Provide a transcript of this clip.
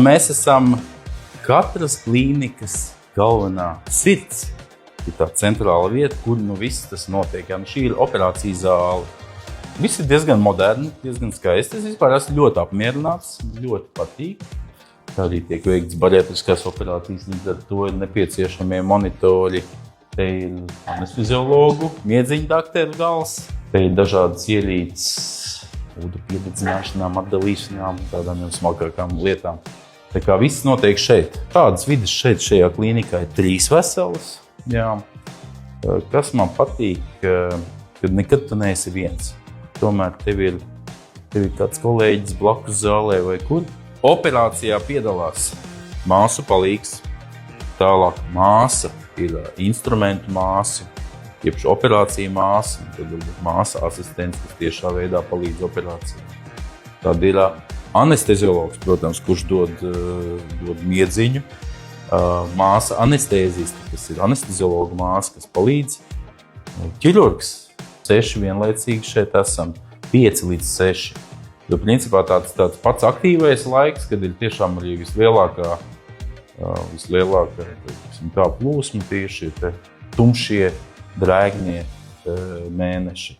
Mēs esam katras klīnikas galvenā sirds. Ir tā centrāla vieta, kur viss tas notiek. Šī ir operācijas zāle. Viss ir diezgan moderni, diezgan skaisti. Es vispār esmu ļoti apmierināts, ļoti patīk. Tā arī tiek veikts bariatriskās operācijas, līdz ar to ir nepieciešamie monitori. Te ir anesteziologu, miedziņu dakteru gals. Te ir dažādas ierīces, ūdu piededzināšanām, atdalīšanām, tādām jau smalkākām lietām. Tā kā viss notiek šeit. Tādas vidas šajā klīnikā ir 3 veselas. Jā. Kas man patīk, kad nekad tu neesi viens. Tomēr tev ir kāds kolēģis blakus zālē vai kur. Operācijā piedalās māsu palīgs. Tālāk māsa ir instrumentu māsa, jeb operācija māsa. Tad ir māsa asistents, kas tiešā veidā palīdz operācijā. Tad ir anesteziologs, protams, kurš dod miedziņu. Māsa anestēziste, kas ir anesteziologa māsa, kas palīdz. Ķirurgs. 6 vienlaicīgi šeit esam, 5 līdz 6. Jo principā tāds pats aktīvais laiks, kad ir tiešām arī vislielākā plūsma tieši tumšie, drēgnie mēneši.